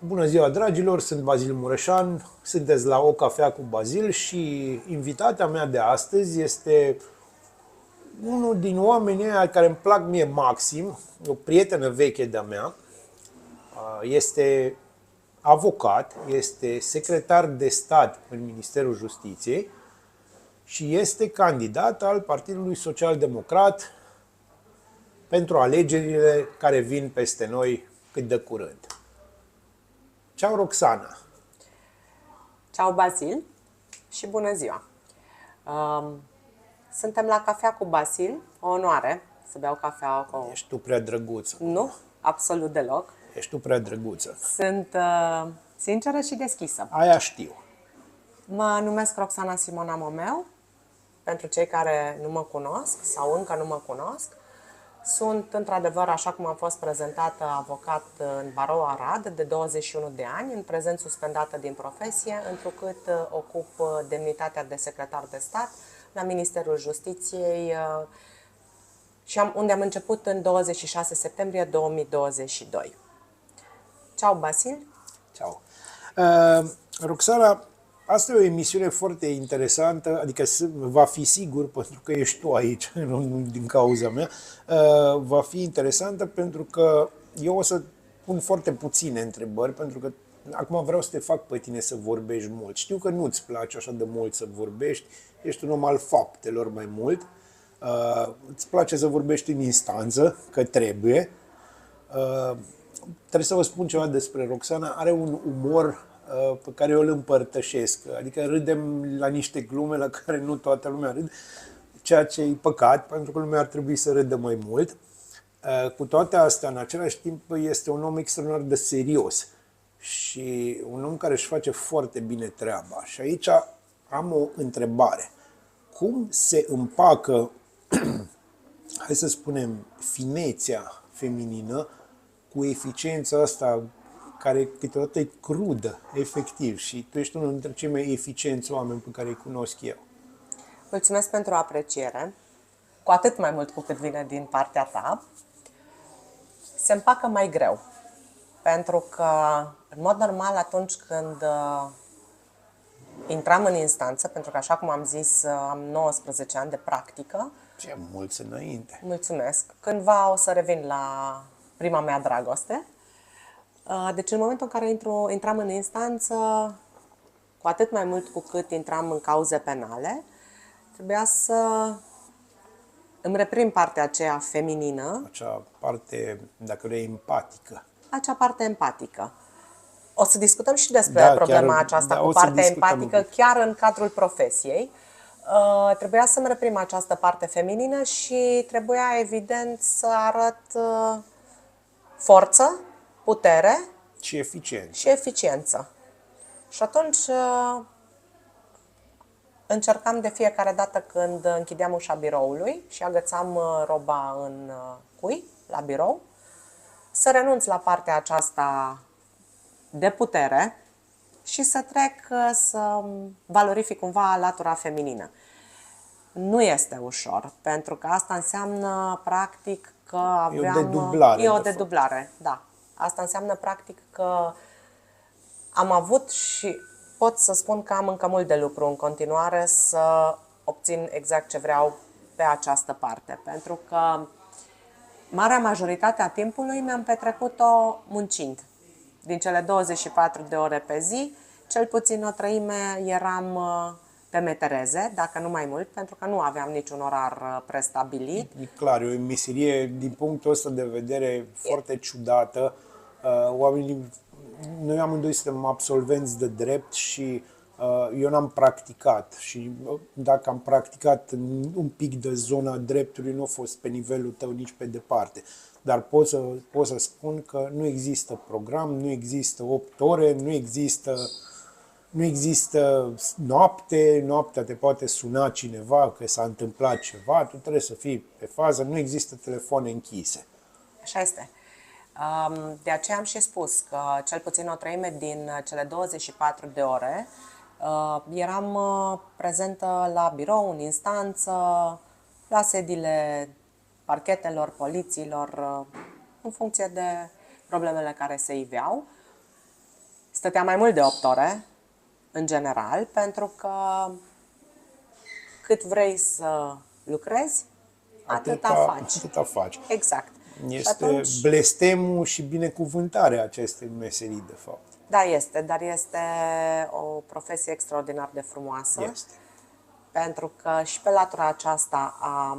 Bună ziua, dragilor! Sunt Bazil Mureșan, sunteți la O Cafea cu Bazil și invitata mea de astăzi este unul din oamenii aia care îmi plac mie maxim, o prietenă veche de-a mea. Este avocat, este secretar de stat în Ministerul Justiției și este candidat al Partidului Social Democrat pentru alegerile care vin peste noi cât de curând. Ceau, Roxana! Ceau, Bazil, și bună ziua! Suntem la Cafea cu Bazil, o onoare să beau cafea cu... Ești tu prea drăguță. Nu, absolut deloc. Ești tu prea drăguță. Sunt sinceră și deschisă. Aia știu. Mă numesc Roxana Simona Momeu, pentru cei care nu mă cunosc sau încă nu mă cunosc. Sunt, într-adevăr, așa cum am fost prezentată, avocat în Barou Arad de 21 de ani, în prezent suspendată din profesie, întrucât ocup demnitatea de secretar de stat la Ministerul Justiției, unde am început în 26 septembrie 2022. Ceau, Basil! Ceau! Roxana, asta e o emisiune foarte interesantă, adică va fi sigur, pentru că ești tu aici, nu din cauza mea, va fi interesantă pentru că eu o să pun foarte puține întrebări, pentru că acum vreau să te fac pe tine să vorbești mult. Știu că nu-ți place așa de mult să vorbești, ești un om al faptelor mai mult, îți place să vorbești în instanță, că trebuie. Trebuie să vă spun ceva despre Roxana, are un umor pe care eu îl împărtășesc. Adică râdem la niște glume la care nu toată lumea râde, ceea ce e păcat, pentru că lumea ar trebui să râdă mai mult. Cu toate astea, în același timp, este un om extraordinar de serios și un om care își face foarte bine treaba. Și aici am o întrebare. Cum se împacă, hai să spunem, finețea feminină cu eficiența asta care câteodată e crudă, efectiv, și tu ești unul dintre cei mai eficienți oameni pe care îi cunosc eu. Mulțumesc pentru apreciere, cu atât mai mult cu cât vine din partea ta. Se împacă mai greu, pentru că, în mod normal, atunci când intram în instanță, pentru că, așa cum am zis, am 19 ani de practică. Ce mulți înainte! Mulțumesc! Cândva o să revin la prima mea dragoste. Deci, în momentul în care intram în instanță, cu atât mai mult cu cât intram în cauze penale, trebuia să îmi reprim partea aceea feminină. Acea parte, dacă vrei, empatică. Acea parte empatică. O să discutăm și despre problema aceasta cu partea empatică, chiar în cadrul profesiei. Trebuia să-mi reprim această parte feminină și trebuia, evident, să arăt forță, putere și eficiență. Și eficiență. Și atunci încercam de fiecare dată când închideam ușa biroului și agățam roba în cui, la birou, să renunț la partea aceasta de putere și să trec să valorific cumva latura feminină. Nu este ușor, pentru că asta înseamnă practic că aveam... E o dedublare. E o dedublare, da. Asta înseamnă practic că am avut și pot să spun că am încă mult de lucru în continuare să obțin exact ce vreau pe această parte. Pentru că marea majoritate a timpului mi-am petrecut-o muncind. Din cele 24 de ore pe zi, cel puțin o treime eram pe metereze, dacă nu mai mult, pentru că nu aveam niciun orar prestabilit. E clar, e o meserie din punctul ăsta de vedere foarte ciudată. Noi amândoi suntem absolvenți de drept și eu n-am practicat și dacă am practicat un pic de zona dreptului, nu a fost pe nivelul tău nici pe departe. Dar pot să spun că nu există program, nu există 8 ore, nu există noapte, noaptea te poate suna cineva că s-a întâmplat ceva, tu trebuie să fii pe fază, nu există telefoane închise. Așa este. De aceea am și spus că cel puțin o treime din cele 24 de ore eram prezentă la birou, în instanță, la sediile parchetelor, polițiilor, în funcție de problemele care se iveau. Stăteam mai mult de 8 ore, în general, pentru că cât vrei să lucrezi, atâta faci. Atâta faci. Exact. Este Și atunci, blestemul și binecuvântarea acestei meserii, de fapt. da, este, dar este o profesie extraordinar de frumoasă. Este. Pentru că și pe latura aceasta a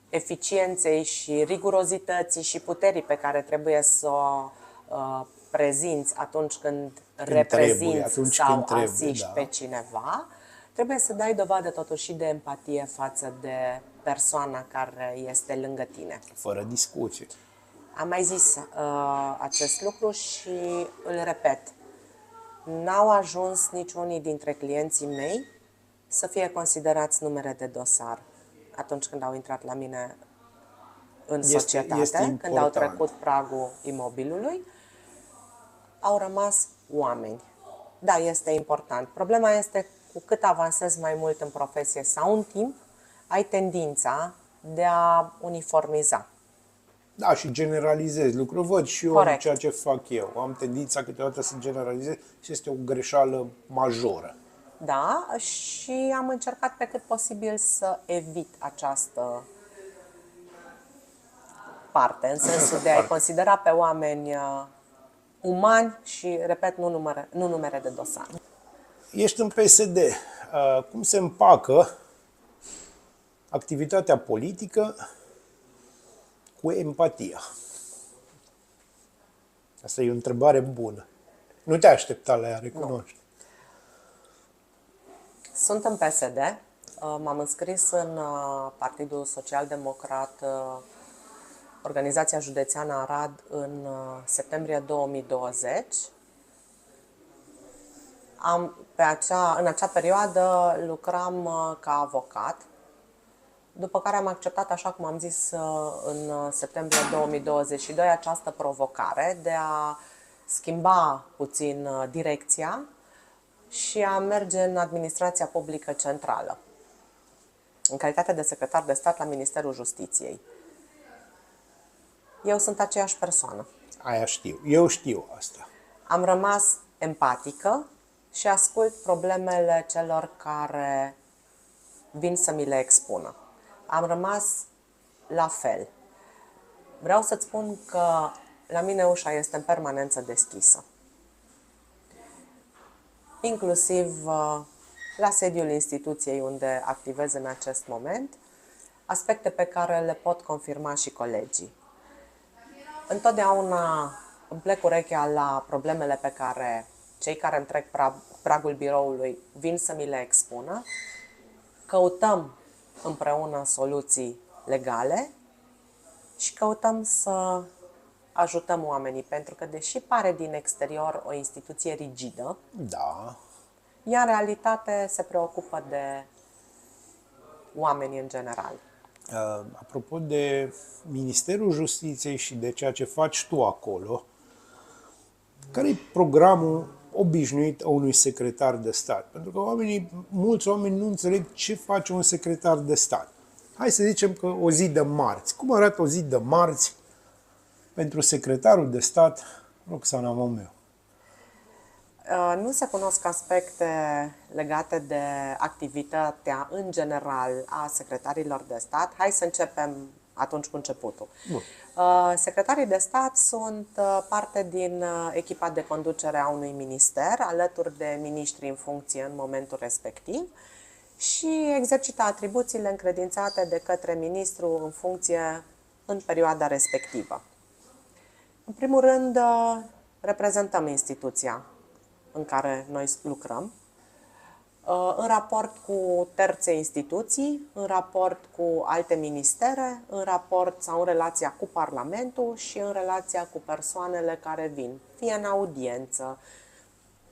eficienței și rigurozității și puterii pe care trebuie să o prezinți atunci când reprezinți atunci sau când trebuie, asiști da. pe cineva, trebuie să dai dovadă totuși și de empatie față de persoana care este lângă tine. Fără discuție. Am mai zis acest lucru și îl repet. N-au ajuns niciunii dintre clienții mei să fie considerați numere de dosar atunci când au intrat la mine în societate, este când au important. trecut pragul imobilului, au rămas oameni. Da, este important. Problema este cu cât avansezi mai mult în profesie sau în timp, ai tendința de a uniformiza. Da, și generalizez lucruri. Văd și eu în Corect. ceea ce fac eu. Am tendința câteodată să generalizez și este o greșeală majoră. Da, și am încercat pe cât posibil să evit această parte, în sensul de a-i considera pe oameni umani și, repet, nu numere de dosar. Ești în PSD. Cum se împacă activitatea politică cu empatia? Asta e o întrebare bună. Nu te aștepta la ea, recunoști. Sunt în PSD, m-am înscris în Partidul Social Democrat, Organizația Județeană Arad, în septembrie 2020. În acea perioadă lucram ca avocat, după care am acceptat, așa cum am zis în septembrie 2022, această provocare de a schimba puțin direcția și a merge în administrația publică centrală, în calitate de secretar de stat la Ministerul Justiției. Eu sunt aceeași persoană. Aia știu. Eu știu asta. Am rămas empatică și ascult problemele celor care vin să mi le expună. Am rămas la fel. Vreau să-ți spun că la mine ușa este în permanență deschisă. Inclusiv la sediul instituției unde activez în acest moment, aspecte pe care le pot confirma și colegii. Întotdeauna îmi plec urechea la problemele pe care cei care îmi trec pragul biroului vin să mi le expună, căutăm împreună soluții legale și căutăm să ajutăm oamenii, pentru că deși pare din exterior o instituție rigidă, Da. ea în realitate se preocupă de oamenii în general. Apropo de Ministerul Justiției și de ceea ce faci tu acolo, care e programul obișnuit a unui secretar de stat? Pentru că mulți oameni nu înțeleg ce face un secretar de stat. Hai să zicem că o zi de marți. Cum arată o zi de marți pentru secretarul de stat Roxana Momeu? Nu se cunosc aspecte legate de activitatea în general a secretarilor de stat. Hai să începem atunci cu începutul. Bun. Secretarii de stat sunt parte din echipa de conducere a unui minister, alături de miniștri în funcție în momentul respectiv și exercită atribuțiile încredințate de către ministru în funcție în perioada respectivă. În primul rând, reprezentăm instituția în care noi lucrăm, în raport cu terțe instituții, în raport cu alte ministere, în raport sau în relația cu Parlamentul și în relația cu persoanele care vin, fie în audiență,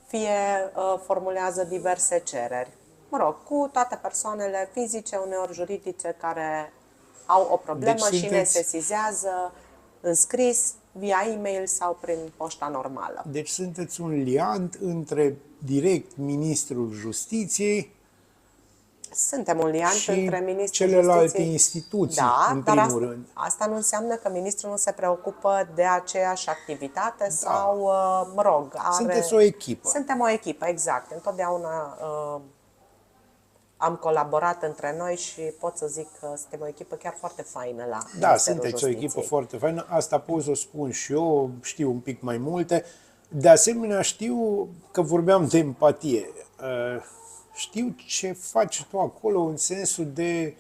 fie formulează diverse cereri. Mă rog, cu toate persoanele fizice, uneori juridice, care au o problemă și ne sesizează în scris, via e-mail sau prin poșta normală. Deci sunteți un liant între direct Ministrul Justiției Suntem un liant și între ministrul celelalte Justiției. instituții, Da, în dar primul rând. asta nu înseamnă că ministrul nu se preocupă de aceeași activitate sau, mă rog, are... Sunteți o echipă. Suntem o echipă, exact. Întotdeauna am colaborat între noi și pot să zic că suntem o echipă chiar foarte faină la Da, Ministerul sunteți o Justiției. echipă foarte faină. Asta pot să o spun și eu, știu un pic mai multe. De asemenea, știu că vorbeam de empatie. Știu ce faci tu acolo în sensul de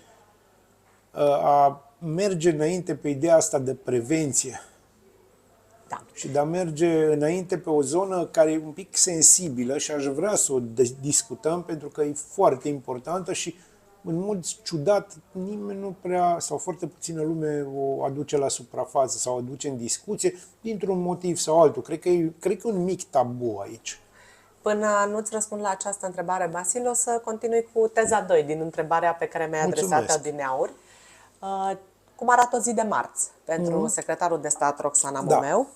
a merge înainte pe ideea asta de prevenție Da. și de a merge înainte pe o zonă care e un pic sensibilă și aș vrea să o discutăm pentru că e foarte importantă și în mod ciudat nimeni nu prea, sau foarte puțină lume o aduce la suprafață sau o aduce în discuție dintr-un motiv sau altul. Cred că e un mic tabu aici. Până nu-ți răspund la această întrebare, Basil, o să continui cu teza 2 din întrebarea pe care mi-ai adresat-o Mulțumesc. adineauri. Cum arată o zi de marți pentru secretarul de stat Roxana Da. Momeu?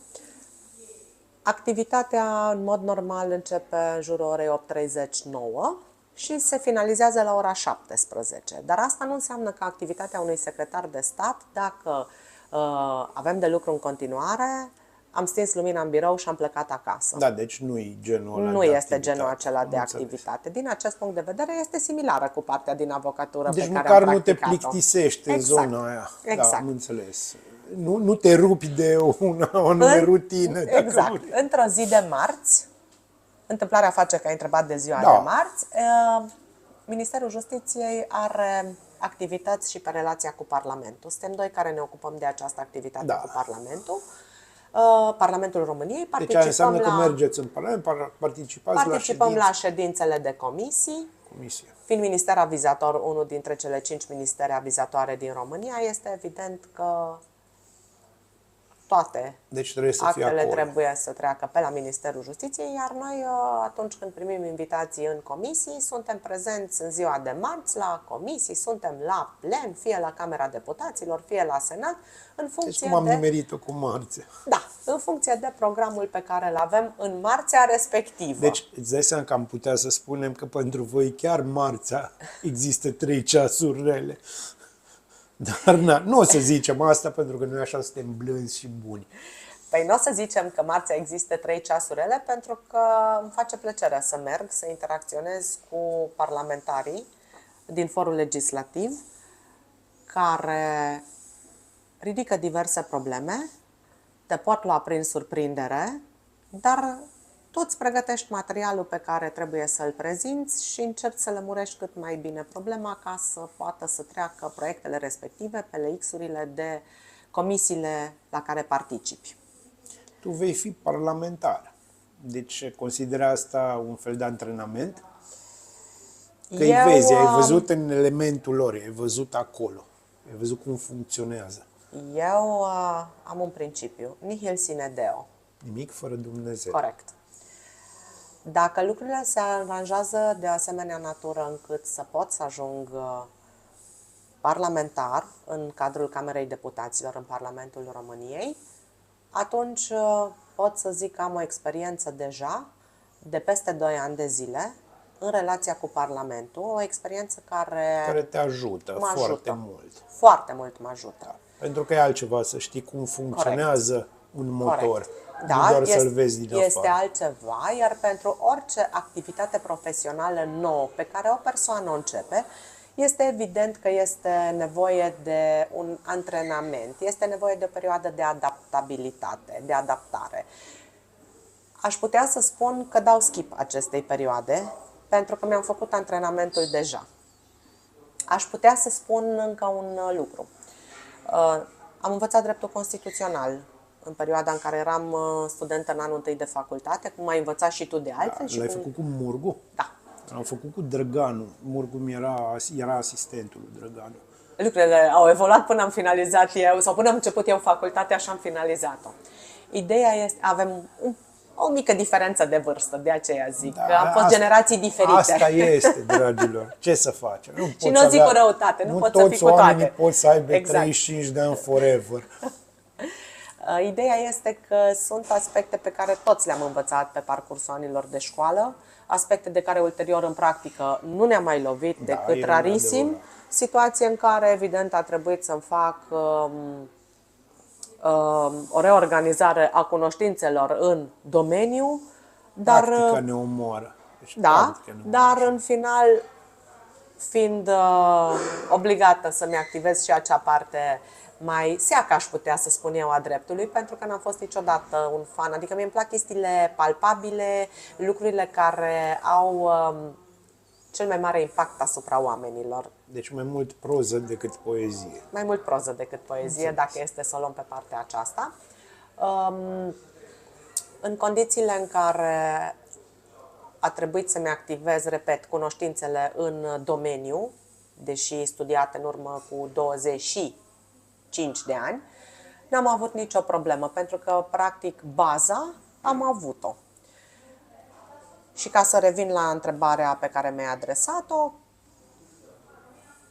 Activitatea, în mod normal, începe în jurul orei 8:39 și se finalizează la ora 17. Dar asta nu înseamnă că activitatea unui secretar de stat, dacă avem de lucru în continuare, am stins lumina în birou și am plecat acasă. Da, deci nu e genul ăla Nu de este activitate. genul acela de Am înțeles. activitate. Din acest punct de vedere, este similară cu partea din avocatură Deci pe care măcar am nu te practicat-o. plictisește Exact. zona aia. Exact. Da, am înțeles. Nu te rupi de o anume rutină. dacă Exact. vrei. Într-o zi de marți, întâmplarea face că ai întrebat de ziua Da. de marți, Ministerul Justiției are activități și pe relația cu Parlamentul. Suntem doi care ne ocupăm de această activitate Da. cu Parlamentul. Parlamentul României, Deci participăm înseamnă că la, mergeți în Parlament, participați participăm la la ședințele de comisii. comisie. Fiind minister avizator, unul dintre cele 5 ministere avizatoare din România, este evident că toate Deci trebuie să fie actele acolo. trebuie să treacă pe la Ministerul Justiției, iar noi, atunci când primim invitații în comisii, suntem prezenți în ziua de marți la comisii, suntem la plen, fie la Camera Deputaților, fie la Senat, în Deci funcție cum am de... nimerit-o cu marțea. Da, în funcție de programul pe care îl avem în marțea respectivă. Deci îți dai seama că am putea să spunem că pentru voi chiar marțea există 3 ceasuri rele. Dar nu o să zicem asta pentru că noi așa suntem blânzi și buni. Păi nu o să zicem că marțea există 3 ceasurele, pentru că îmi face plăcere să merg, să interacționez cu parlamentarii din forul legislativ, care ridică diverse probleme, te pot lua prin surprindere, dar tu îți pregătești materialul pe care trebuie să-l prezinți și încerci să lămurești cât mai bine problema ca să poată să treacă proiectele respective pe LX-urile de comisiile la care participi. Tu vei fi parlamentar. Deci considera asta un fel de antrenament? Că îi vezi, ai văzut în elementul lor, ai văzut acolo, ai văzut cum funcționează. Eu am un principiu, nihil sine deo. Nimic fără Dumnezeu. Corect. Dacă lucrurile se aranjează de asemenea natură încât să pot să ajung parlamentar în cadrul Camerei Deputaților în Parlamentul României, atunci pot să zic că am o experiență deja de peste 2 ani de zile în relația cu Parlamentul, o experiență Care te ajută mă foarte ajută. mult. Foarte mult mă ajută. Pentru că e altceva să știi cum funcționează un motor. Corect. Nu Da, doar să-l vezi din este afară. altceva, iar pentru orice activitate profesională nouă pe care o persoană o începe, este evident că este nevoie de un antrenament, este nevoie de o perioadă de adaptabilitate, de adaptare. Aș putea să spun că dau skip acestei perioade, pentru că mi-am făcut antrenamentul deja. Aș putea să spun încă un lucru. Am învățat dreptul constituțional în perioada în care eram studentă în anul întâi de facultate, cum ai învățat și tu de altfel. Și L-ai cum... făcut cu Murgu? Da. Am făcut cu Drăganu. Murgu era asistentul lui Drăganu. Lucrurile au evoluat până am finalizat eu, sau până am început eu facultatea și am finalizat-o. Ideea este, avem o mică diferență de vârstă, de aceea zic, că am fost generații diferite. Asta este, dragilor. Ce să facem? Nu Și poți nu zic avea- cu răutate, nu pot să toți fii cu toate. oamenii pot să aibă Exact. 35 de ani forever. Ideea este că sunt aspecte pe care toți le-am învățat pe parcursul anilor de școală. aspecte de care ulterior în practică nu ne-am mai lovit decât e rarisim, adevărat. situație în care evident a trebuit să-mi fac o reorganizare a cunoștințelor în domeniu, dar Practica ne omoară. Deci, da, practica ne omoară. dar în final, fiind obligată să-mi activez și acea parte mai seacă, aș putea să spun eu, a dreptului, pentru că n-am fost niciodată un fan. Adică mie îmi plac chestiile palpabile, lucrurile care au cel mai mare impact asupra oamenilor. Deci mai mult proză decât poezie. Mai mult proză decât poezie, dacă este să o luăm pe partea aceasta. În condițiile în care a trebuit să-mi activez, repet, cunoștințele în domeniu, deși studiate în urmă cu 25 de ani, n-am avut nicio problemă, pentru că, practic, baza am avut-o. Și ca să revin la întrebarea pe care mi-ai adresat-o,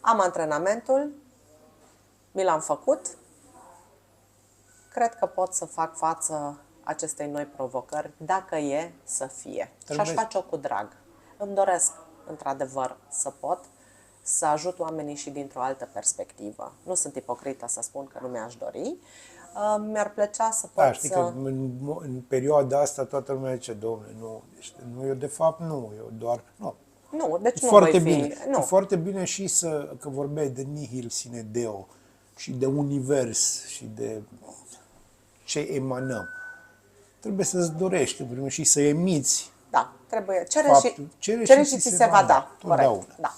am antrenamentul, mi l-am făcut, cred că pot să fac față acestei noi provocări, dacă e să fie. Și aș face-o cu drag. Îmi doresc, într-adevăr, să pot să ajut oamenii și dintr-o altă perspectivă. Nu sunt ipocrită să spun că nu mi-aș dori. Mi-ar plăcea să pot Știi că în perioada asta toată lumea zice, domnule, nu, eu de fapt nu, eu doar, nu. Nu, deci nu Foarte voi fi... bine. Nu. E foarte bine și că vorbeai de nihil sine deo și de univers și de ce emanăm. Trebuie să-ți dorești în primul și să emiți. Da, trebuie. Cere Și ți se va da. Totdeauna. Corect. Da.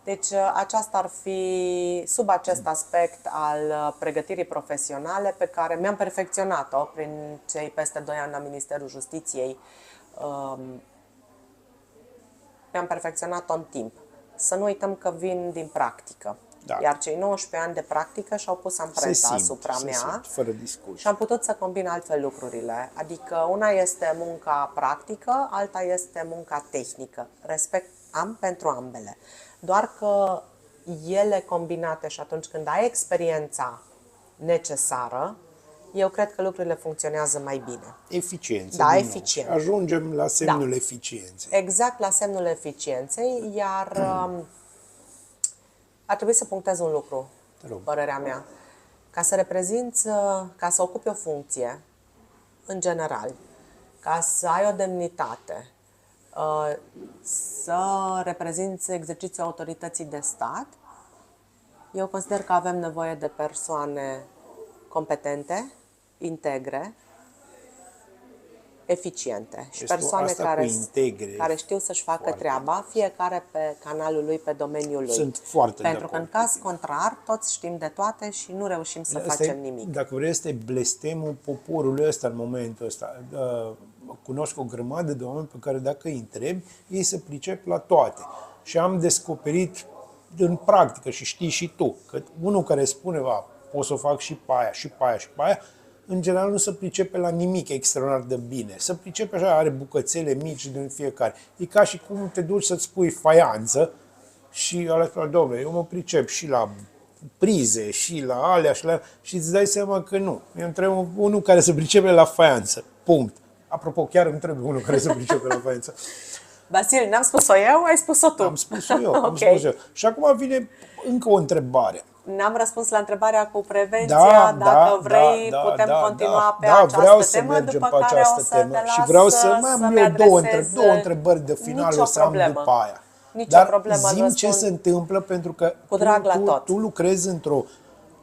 Deci aceasta ar fi sub acest aspect al pregătirii profesionale pe care mi-am perfecționat-o prin cei peste 2 ani la Ministerul Justiției. Mi-am perfecționat-o în timp. Să nu uităm că vin din practică. Da. Iar cei 19 ani de practică și-au pus amprenta asupra mea. Simt, fără discuție. Și am putut să combin altfel lucrurile. Adică una este munca practică, alta este munca tehnică. Respect am pentru ambele. Doar că ele combinate și atunci când ai experiența necesară, eu cred că lucrurile funcționează mai bine. Eficiență. Da, eficiență. Ajungem la semnul eficienței. Exact la semnul eficienței, iar ar trebui să punctez un lucru, părerea mea. Ca să reprezinți, ca să ocupi o funcție, în general, ca să ai o demnitate, să reprezinți exercițiul autorității de stat, eu consider că avem nevoie de persoane competente, integre, eficiente și persoane care știu să-și facă treaba, fiecare pe canalul lui, pe domeniul lui. Sunt foarte Pentru că în caz contrar, toți știm de toate și nu reușim să facem nimic. Dacă vrei, este blestemul poporului ăsta în momentul ăsta. Cunosc o grămadă de oameni pe care dacă îi întrebi, ei se pricep la toate. Și am descoperit în practică, și știi și tu, că unul care spune, pot să o fac și pe aia, și pe aia, și pe aia, în general nu se pricepe la nimic extraordinar de bine. Se pricepe așa, are bucățele mici din fiecare. E ca și cum te duci să-ți pui faianță și ăla spune, domnule, eu mă pricep și la prize, și la alea, și la alea, și îți dai seama că nu. Eu îmi trebuie unul care se pricepe la faianță. Punct. Apropo, chiar îmi trebuie unul care se pricepe la faianță. Basil, n-am spus-o eu, ai spus-o tu. Am spus-o eu, am spus eu. Și acum vine încă o întrebare. N-am răspuns la întrebarea cu prevenția, dacă vrei putem continua pe această vreau să temă, mergem după pe care această o să temă te las și vreau să mai am eu două întrebări de final, o să am după aia. Nicio problemă, zi-mi ce se întâmplă, pentru că cu drag la tot. Tu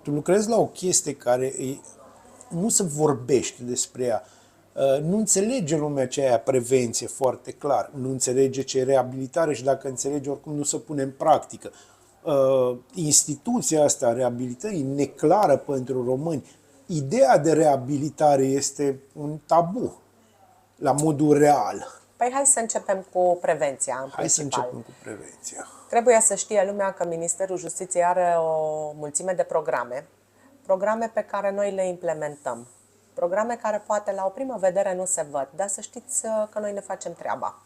lucrezi la o chestie care nu se vorbește despre ea. Nu înțelege lumea ce e prevenție foarte clar, nu înțelege ce e reabilitare și dacă înțelege, oricum nu se pune în practică. Instituția asta a reabilitării neclară pentru români. Ideea de reabilitare este un tabu la modul real. Păi hai să începem cu prevenția în Hai să principal. începem cu prevenția. Trebuie să știe lumea că Ministerul Justiției are o mulțime de programe pe care noi le implementăm. Programe care poate la o primă vedere nu se văd, dar să știți că noi ne facem treaba.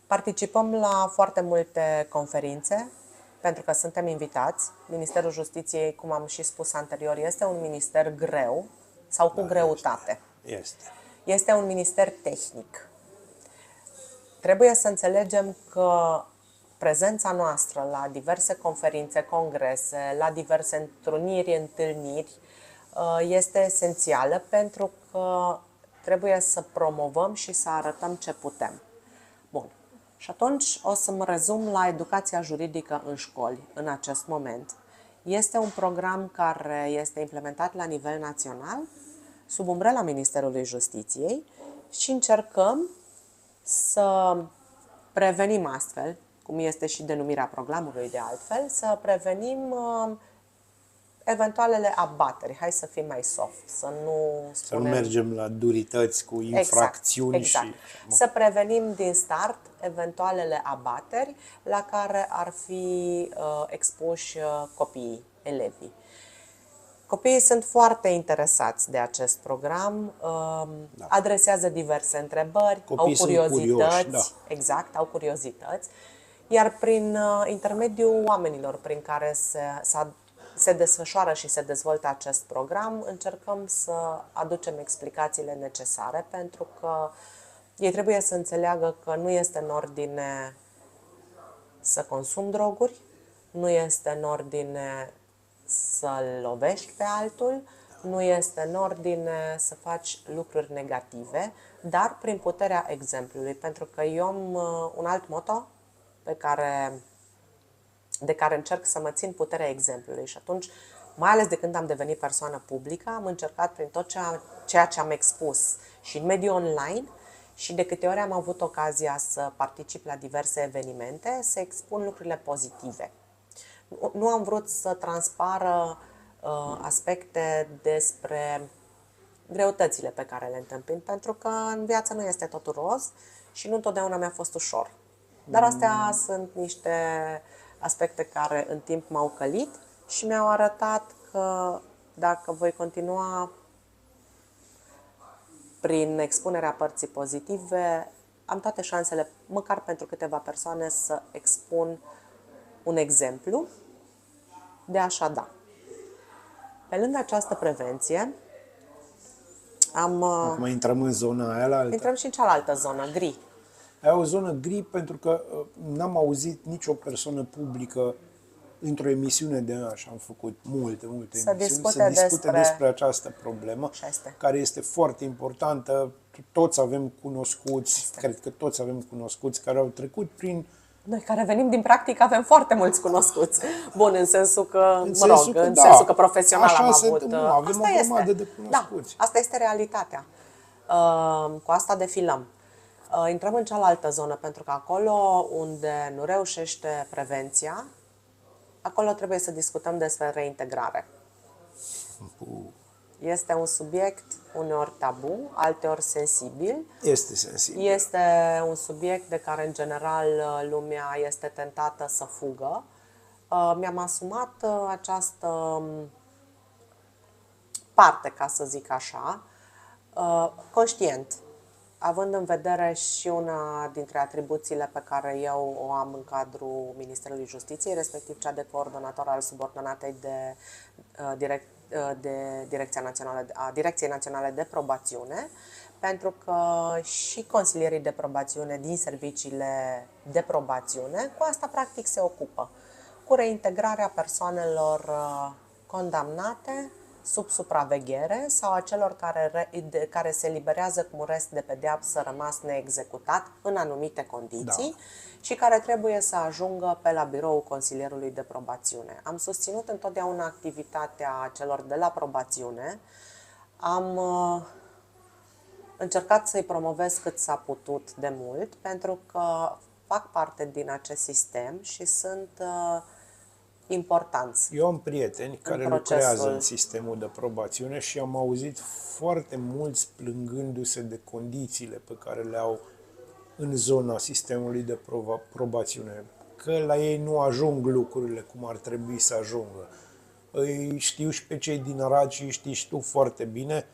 Participăm la foarte multe conferințe, pentru că suntem invitați. Ministerul Justiției, cum am și spus anterior, este un minister greu sau cu greutate. Este. Este un minister tehnic. trebuie să înțelegem că prezența noastră la diverse conferințe, congrese, la diverse întruniri, întâlniri, este esențială pentru că trebuie să promovăm și să arătăm ce putem. Bun. Și atunci o să mă rezum la educația juridică în școli în acest moment. Este un program care este implementat la nivel național, sub umbrela Ministerului Justiției și încercăm să prevenim astfel, cum este și denumirea programului de altfel, să prevenim eventualele abateri. Hai să fim mai soft, să nu spunem... Să nu mergem la durități cu infracțiuni exact. și... Să prevenim din start eventualele abateri la care ar fi expuși copiii, elevii. Copiii sunt foarte interesați de acest program, adresează diverse întrebări, Copiii au curiozități, curioși, da. exact, au curiozități, iar prin intermediul oamenilor prin care se desfășoară și se dezvoltă acest program, încercăm să aducem explicațiile necesare, pentru că ei trebuie să înțeleagă că nu este în ordine să consumi droguri, nu este în ordine să-l lovești pe altul, nu este în ordine să faci lucruri negative, dar prin puterea exemplului, pentru că eu am un alt motto de care încerc să mă țin puterea exemplului și atunci, mai ales de când am devenit persoană publică, am încercat prin tot ceea ce am expus și în mediul online și de câte ori am avut ocazia să particip la diverse evenimente, să expun lucrurile pozitive. Nu am vrut să transpară aspecte despre greutățile pe care le întâmpin, pentru că în viață nu este totul roz și nu întotdeauna mi-a fost ușor. Dar astea sunt niște aspecte care în timp m-au călit și mi-au arătat că dacă voi continua prin expunerea părții pozitive, am toate șansele, măcar pentru câteva persoane, să expun un exemplu de așa da. Pe lângă această prevenție, Acum intrăm în zona aia la altă. intrăm și în cealaltă zonă, gri. E o zonă gri pentru că n-am auzit nicio persoană publică într-o emisiune de așa, am făcut multe Să emisiuni, să discute despre această problemă, este. care este foarte importantă. Toți avem cunoscuți, cred că toți avem cunoscuți care au trecut prin... Noi care venim din practică avem foarte mulți cunoscuți. Bun, în sensul că, da, sensul că profesional așa am se avut. întâmplă, avem asta o grămadă de cunoscuți. Da, asta este realitatea. Cu asta defilăm. Intrăm în cealaltă zonă, pentru că acolo unde nu reușește prevenția, acolo trebuie să discutăm despre reintegrare. Este un subiect uneori tabu, alteori sensibil. Este sensibil. Este un subiect de care, în general, lumea este tentată să fugă. Mi-am asumat această parte, ca să zic așa, conștient, având în vedere și una dintre atribuțiile pe care eu o am în cadrul Ministerului Justiției, respectiv cea de coordonator al subordonatei de Direcției Naționale de Probațiune, pentru că și consilierii de probațiune din serviciile de probațiune cu asta practic se ocupă, cu reintegrarea persoanelor condamnate sub supraveghere sau a celor care se eliberează cu un rest de pedeapsă rămas neexecutat în anumite condiții și care trebuie să ajungă pe la biroul consilierului de probațiune. Am susținut întotdeauna activitatea celor de la probațiune, am încercat să-i promovez cât s-a putut de mult, pentru că fac parte din acest sistem și sunt importanți. Eu am prieteni care procesul. lucrează în sistemul de probațiune și am auzit foarte mulți plângându-se de condițiile pe care le au în zona sistemului de probațiune, că la ei nu ajung lucrurile cum ar trebui să ajungă. Îi știu și pe cei din Arad și știi și tu foarte bine.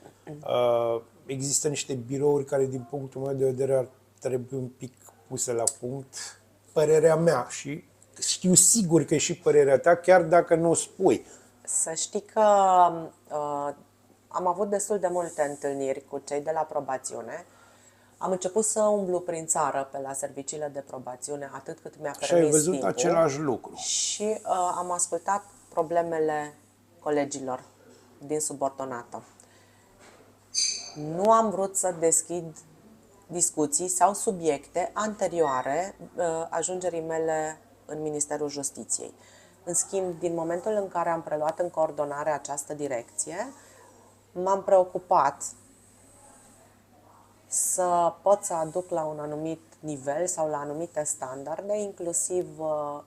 Există niște birouri care, din punctul meu de vedere, ar trebui un pic puse la punct. Părerea mea și știu sigur că e și părerea ta, chiar dacă nu o spui. Să știi că am avut destul de multe întâlniri cu cei de la probațiune. Am început să umblu prin țară pe la serviciile de probațiune atât cât mi-a Și ai permis văzut timpul. același lucru. Și am ascultat problemele colegilor din subordonată. Nu am vrut să deschid discuții sau subiecte anterioare ajungerii mele în Ministerul Justiției. În schimb, din momentul în care am preluat în coordonare această direcție, m-am preocupat să pot să aduc la un anumit nivel sau la anumite standarde, inclusiv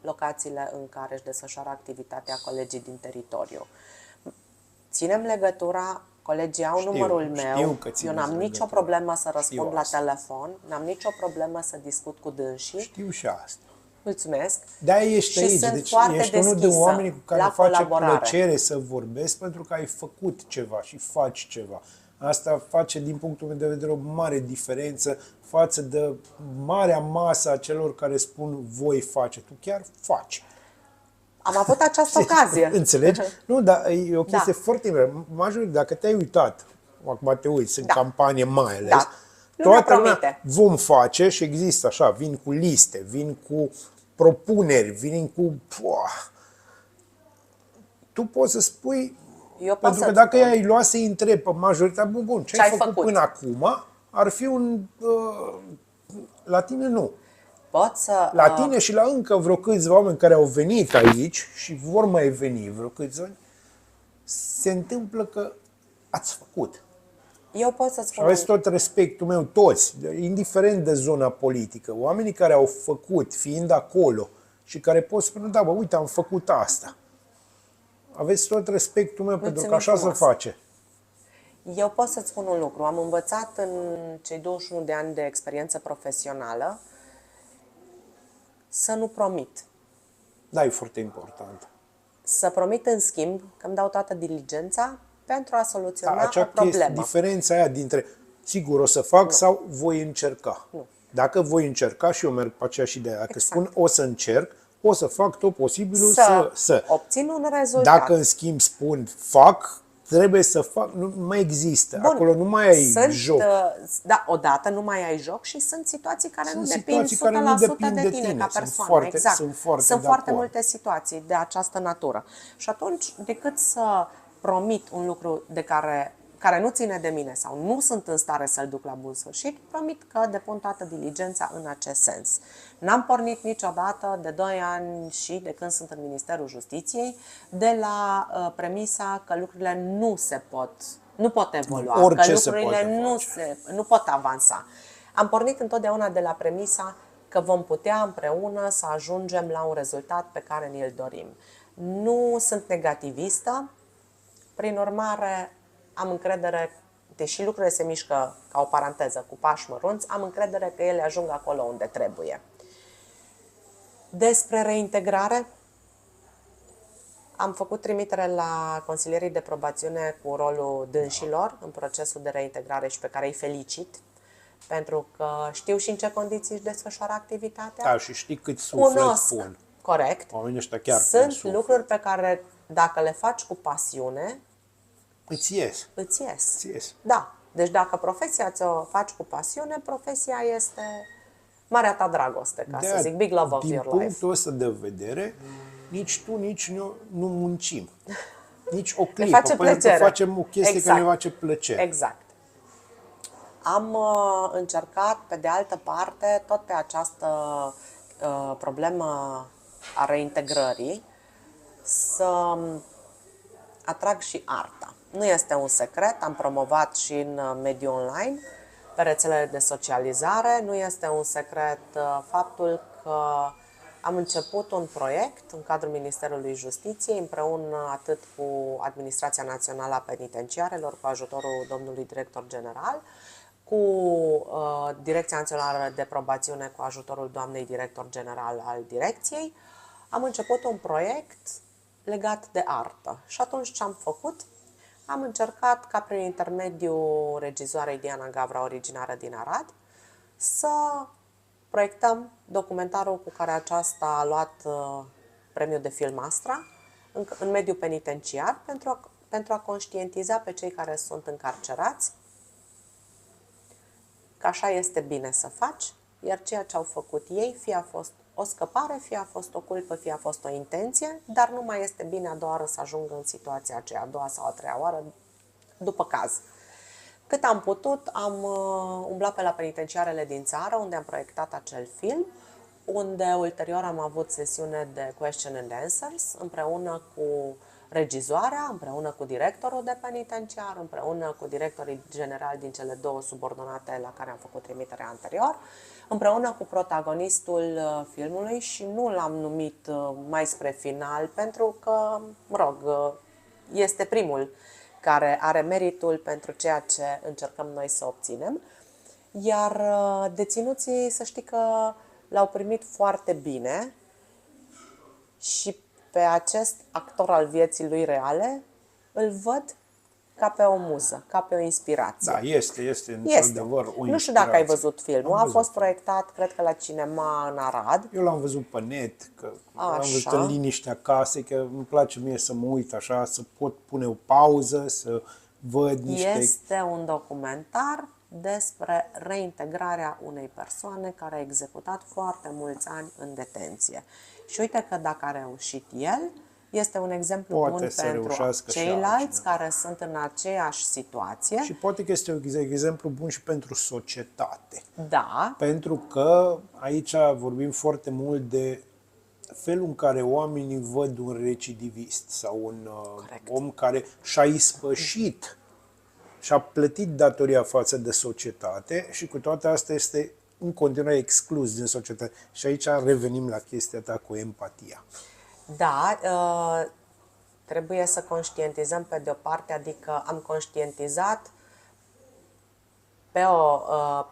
locațiile în care își desfășoară activitatea colegii din teritoriu. Ținem legătura, colegii au numărul meu, eu n-am nicio problemă să răspund la telefon, n-am nicio problemă să discut cu dânsii. Știu și asta. Mulțumesc. De-aia ești Și aici, sunt deci foarte ești unul din deschisă oamenii cu care la face colaborare. plăcere să vorbesc pentru că ai făcut ceva și faci ceva. Asta face, din punctul meu de vedere, o mare diferență față de marea masă a celor care spun voi face. Tu chiar faci. Am avut această ocazie. Înțelegi? Nu, dar e o chestie Da. foarte importantă. Dacă te-ai uitat, acum te uiți în Da. campanie mai ales, Da. Lumea toată lumea promite. vom face și există așa, vin cu liste, vin cu propuneri, vin cu... Tu poți să spui, Eu pot pentru că să-ți dacă spun. i-ai luat să-i întreb pe majoritatea, bun, ce ai făcut până acum, ar fi un... la tine nu. Pot să... La tine și la încă vreo câțiva oameni care au venit aici și vor mai veni vreo câțiva ani, se întâmplă că ați făcut. Eu pot să Și spun... aveți tot respectul meu, toți, indiferent de zona politică, oamenii care au făcut, fiind acolo, și care pot spune, da, bă, uite, am făcut asta. Aveți tot respectul meu, pentru că așa se face. Eu pot să-ți spun un lucru. Am învățat în cei 21 de ani de experiență profesională să nu promit. Da, e foarte important. Să promit în schimb că îmi dau toată diligența pentru a soluționa o Acea chestie, problemă. diferența aia dintre sigur o să fac sau voi încerca. Nu. Dacă voi încerca și eu merg pe aceeași idee, dacă Exact. spun o să încerc, o să fac tot posibilul să obțin un rezultat. Dacă în schimb spun fac, trebuie să fac, nu mai există. Bun. Acolo nu mai ai Sunt, joc. Da, odată nu mai ai joc și sunt situații care Sunt nu depind 100% situații care nu depind de de tine tine. ca Sunt persoană. foarte- exact. sunt foarte Sunt de foarte acord. multe situații de această natură. Și atunci, decât să promit un lucru de care nu ține de mine sau nu sunt în stare să-l duc la bun sfârșit, promit că depun toată diligența în acest sens. N-am pornit niciodată de 2 ani și de când sunt în Ministerul Justiției de la premisa că lucrurile nu pot evolua, Orice că se lucrurile poate nu pot avansa. Am pornit întotdeauna de la premisa că vom putea împreună să ajungem la un rezultat pe care ni-l dorim. Nu sunt negativistă, prin urmare am încredere, deși lucrurile se mișcă ca o paranteză cu pași mărunți, am încredere că ele ajung acolo unde trebuie. Despre reintegrare, am făcut trimitere la consilierii de probațiune cu rolul dânșilor în procesul de reintegrare și pe care îi felicit, pentru că știu și în ce condiții își desfășoară activitatea. Da, și știi cât suflet Cunosc, pun. corect. Oamenii ăștia chiar pun Sunt suflet. lucruri pe care, dacă le faci cu pasiune, Îți ies. îți ies. Îți ies. Da. Deci dacă profesia ți-o faci cu pasiune, profesia este marea ta dragoste, ca să De-aia, zic, big love of din your life. punctul ăsta de vedere, nici tu, nici eu nu muncim. Nici o clipă, face pentru că plăcere. facem o chestie Exact. care ne face plăcere. Exact. Am încercat, pe de altă parte, tot pe această problemă a reintegrării, să atrag și arta. Nu este un secret, am promovat și în mediul online, pe rețelele de socializare. Nu este un secret faptul că am început un proiect în cadrul Ministerului Justiției, împreună atât cu Administrația Națională a Penitenciarelor, cu ajutorul domnului director general, cu Direcția Națională de Probațiune, cu ajutorul doamnei director general al direcției. Am început un proiect legat de artă. Și atunci ce am făcut? Am încercat, ca prin intermediul regizoarei Diana Gavra, originară din Arad, să proiectăm documentarul cu care aceasta a luat premiul de film Astra în mediul penitenciar pentru a conștientiza pe cei care sunt încarcerați că așa este bine să faci, iar ceea ce au făcut ei, fie a fost o scăpare, fie a fost o culpă, fie a fost o intenție, dar nu mai este bine a doua oară să ajungă în situația aceea, a doua sau a treia oară, după caz. Cât am putut, am umblat pe la penitenciarele din țară, unde am proiectat acel film, unde ulterior am avut sesiune de question and answers, împreună cu regizoarea, împreună cu directorul de penitenciar, împreună cu directorii generali din cele două subordonate la care am făcut trimiterea anterior, împreună cu protagonistul filmului și nu l-am numit mai spre final, pentru că, mă rog, este primul care are meritul pentru ceea ce încercăm noi să obținem. Iar deținuții, să știi că l-au primit foarte bine și pe acest actor al vieții lui reale îl văd ca pe o muză, ca pe o inspirație. Da, este într-adevăr o inspirație. Nu știu dacă ai văzut filmul. Am A văzut. fost proiectat, cred că la cinema în Arad. Eu l-am văzut pe net, că l-am Așa. văzut în liniștea casei, că îmi place mie să mă uit așa, să pot pune o pauză, să văd niște... Este un documentar despre reintegrarea unei persoane care a executat foarte mulți ani în detenție. Și uite că dacă a reușit el, este un exemplu Poate bun să pentru reușească și ceilalți altcineva. care sunt în aceeași situație. Și poate că este un exemplu bun și pentru societate. Da, Pentru că aici vorbim foarte mult de felul în care oamenii văd un recidivist sau un Corect. om care și-a ispășit și-a plătit datoria față de societate și cu toate astea este în continuare exclus din societate. Și aici revenim la chestia ta cu empatia. da, trebuie să conștientizăm pe de o parte, adică am conștientizat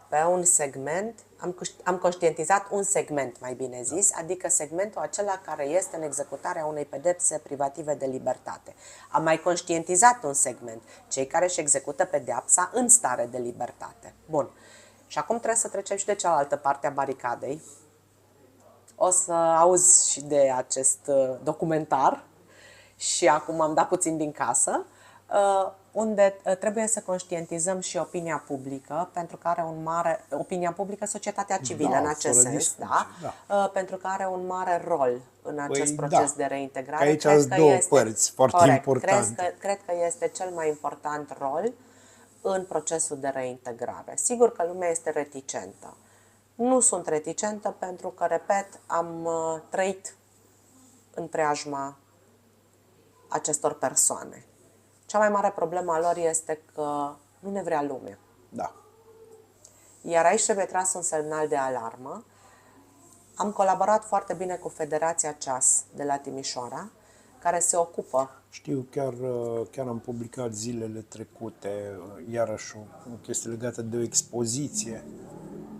pe un segment, am conștientizat un segment, mai bine zis, adică segmentul acela care este în executarea unei pedepse privative de libertate. Am mai conștientizat un segment, cei care își execută pedeapsa în stare de libertate. Bun. Și acum trebuie să trecem și de cealaltă parte a baricadei. O să auzi și de acest documentar și acum am dat puțin din casă, unde trebuie să conștientizăm și opinia publică, pentru că are un mare, opinia publică, societatea civilă Da, în acest fără sens, discuție, da, pentru că are un mare rol în acest proces da. de reintegrare. Că aici Cred sunt că două este, părți foarte corect, importante. Cred că este cel mai important rol în procesul de reintegrare. Sigur că lumea este reticentă. Nu sunt reticentă pentru că, repet, am trăit în preajma acestor persoane. Cea mai mare problemă a lor este că nu ne vrea lumea. Da. Iar aici trebuie tras un semnal de alarmă. Am colaborat foarte bine cu Federația CEAS de la Timișoara, care se ocupă. Știu, chiar am publicat zilele trecute, iarăși o chestie legată de o expoziție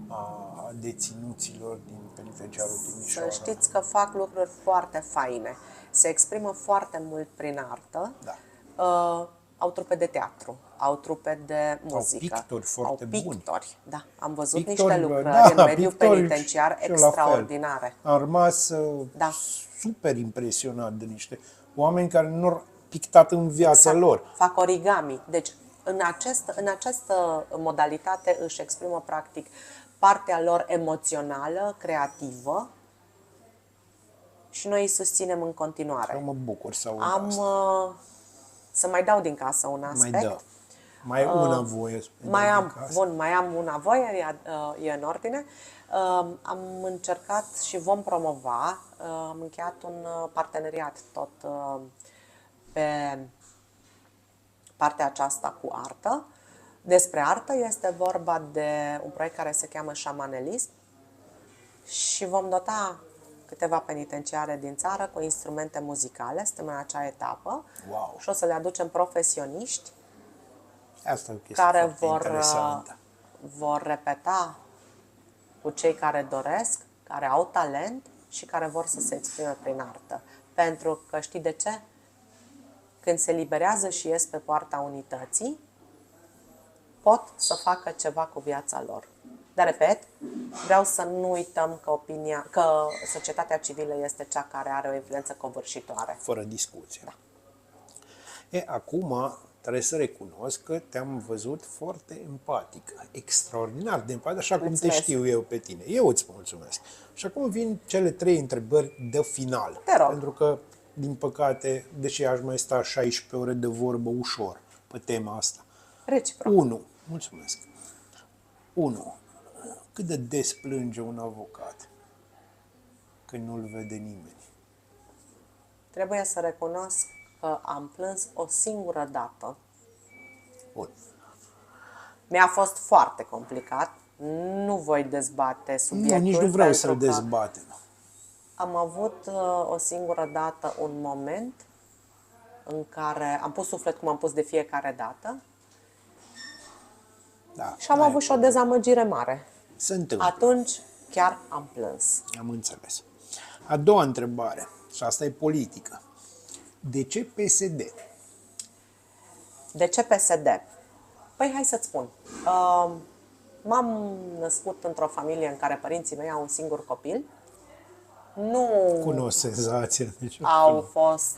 a deținuților din penitenciarul Timișoara. Să știți că fac lucruri foarte faine. Se exprimă foarte mult prin artă. Da. Au trupe de teatru, au trupe de muzică. Au pictori foarte buni. Pictori, da. Am văzut Pictori, niște lucrări da, în mediul pictori penitenciar și eu la fel. extraordinare. Am rămas Da. super impresionat de niște oameni care nu au pictat în viața lor. Fac origami. Deci, în această modalitate își exprimă, practic, partea lor emoțională, creativă și noi îi susținem în continuare. Eu mă bucur să aud Am asta. să mai dau din casă un Mai aspect. dă. Mai e una voie. Mai am una voie, e în ordine. Am încercat și vom promova, am încheiat un parteneriat tot pe partea aceasta cu artă. Despre artă este vorba de un proiect care se cheamă Șamanelism și vom dota câteva penitenciare din țară cu instrumente muzicale, suntem în acea etapă. Wow. Și o să le aducem profesioniști Asta e o chestie care foarte interesantă. vor repeta cu cei care doresc, care au talent și care vor să se exprime prin artă. Pentru că știi de ce? Când se liberează și ies pe poarta unității, pot să facă ceva cu viața lor. Dar, repet, vreau să nu uităm că societatea civilă este cea care are o influență covârșitoare. Fără discuție. Da. Acum trebuie să recunosc că te-am văzut foarte empatică, extraordinar de empatică, așa cum te Mulțumesc. știu eu pe tine. Eu îți mulțumesc. Și acum vin cele 3 întrebări de final. Te rog. Pentru că, din păcate, deși aș mai sta 16 ore de vorbă ușor pe tema asta. Reciproc. 1. Mulțumesc. 1. Cât de des plânge un avocat când nu-l vede nimeni? Trebuie să recunosc că am plâns o singură dată. Bun. Mi-a fost foarte complicat. Nu voi dezbate subiectul. Nu, nici nu vreau să-l pentru că dezbatem. am avut o singură dată un moment în care am pus suflet cum am pus de fiecare dată Da, și am avut și o dezamăgire mare. se întâmplă. Atunci chiar am plâns. Am înțeles. A doua întrebare, și asta e politică. De ce PSD? De ce PSD? Păi hai să-ți spun. M-am născut într-o familie în care părinții mei au un singur copil. Nu Cunosc senzația. Deci, au fost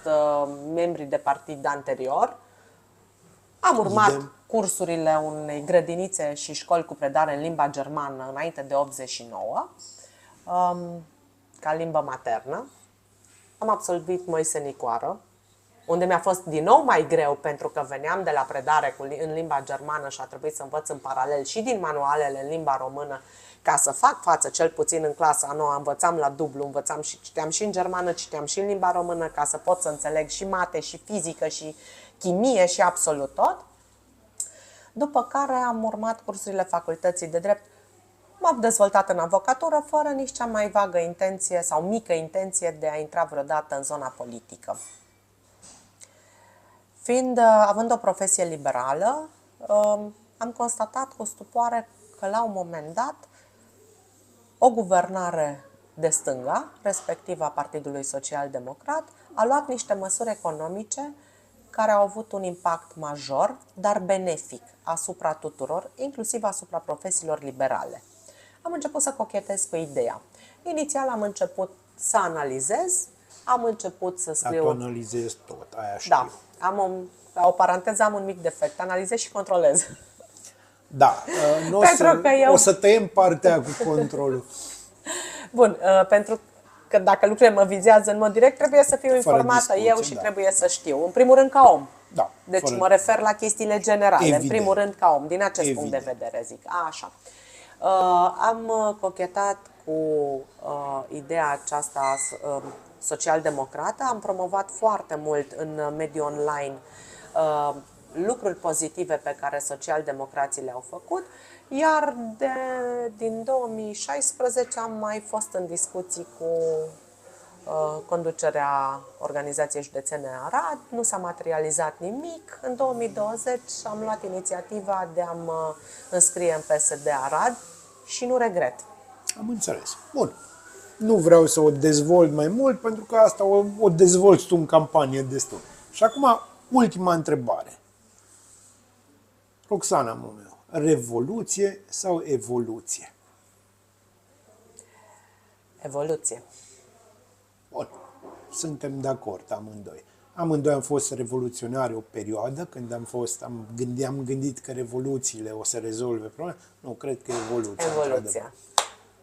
membri de partid anterior. Am urmat Idem. cursurile unei grădinițe și școli cu predare în limba germană înainte de 89, ca limbă maternă. Am absolvit Moise Nicoară, unde mi-a fost din nou mai greu pentru că veneam de la predare în limba germană și a trebuit să învăț în paralel și din manualele în limba română ca să fac față, cel puțin în clasa a noua, învățam la dublu, învățam și citeam și în germană, citeam și în limba română ca să pot să înțeleg și mate, și fizică, și chimie, și absolut tot. După care am urmat cursurile facultății de drept. M-am dezvoltat în avocatură fără nici cea mai vagă intenție sau mică intenție de a intra vreodată în zona politică. Având o profesie liberală, am constatat cu stupoare că la un moment dat o guvernare de stânga, respectiv a Partidului Social Democrat, a luat niște măsuri economice care au avut un impact major, dar benefic asupra tuturor, inclusiv asupra profesiilor liberale. Am început să cochetez cu ideea. Inițial am început să analizez, am început să Dar scriu... tu analizezi tot, aia știu. Da, la o paranteză am un mic defect, analizez și controlez. Da, Pentru că eu- o să tăiem partea cu controlul. Bun, pentru că dacă lucrurile mă vizează în mod direct, trebuie să fiu informată discuție, eu și da. trebuie să știu. În primul rând ca om. Da, Deci fără- mă refer la chestiile generale, Evident. în primul rând ca om, din acest punct de Evident. vedere, zic. Așa. Am cochetat cu ideea aceasta social-democrată, am promovat foarte mult în mediul online lucruri pozitive pe care social-democrații le-au făcut, iar din 2016 am mai fost în discuții cu conducerea Organizației Județene Arad, nu s-a materializat nimic. În 2020 am luat inițiativa de a mă înscrie în PSD Arad și nu regret. Am înțeles. Bun. Nu vreau să o dezvolt mai mult, pentru că asta o dezvolți tu în campanie destul. Și acum, ultima întrebare. Roxana Momeu, revoluție sau evoluție? Evoluție. Bun. Suntem de acord amândoi. Amândoi am fost revoluționari o perioadă, când am gândit că revoluțiile o să rezolve probleme. Nu, cred că evoluția. Evoluția. într-adevăr.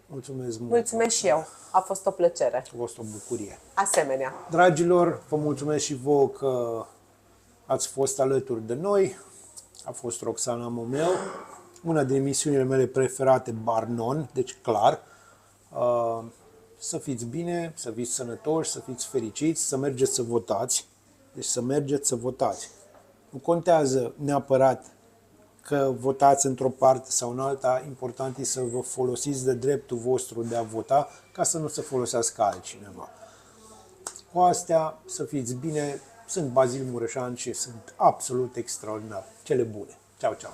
Mulțumesc mult. Mulțumesc și eu. A fost o plăcere. A fost o bucurie. Asemenea. Dragilor, vă mulțumesc și vouă că ați fost alături de noi. A fost Roxana Momeu, una din emisiunile mele preferate, bar non, deci clar. Să fiți bine, să fiți sănătoși, să fiți fericiți, să mergeți să votați. Deci să mergeți să votați. Nu contează neapărat că votați într-o parte sau în alta, important e să vă folosiți de dreptul vostru de a vota, ca să nu se folosească altcineva. Cu astea, să fiți bine, sunt Bazil Mureșan și sunt absolut extraordinar. Cele bune. Ceau, ceau!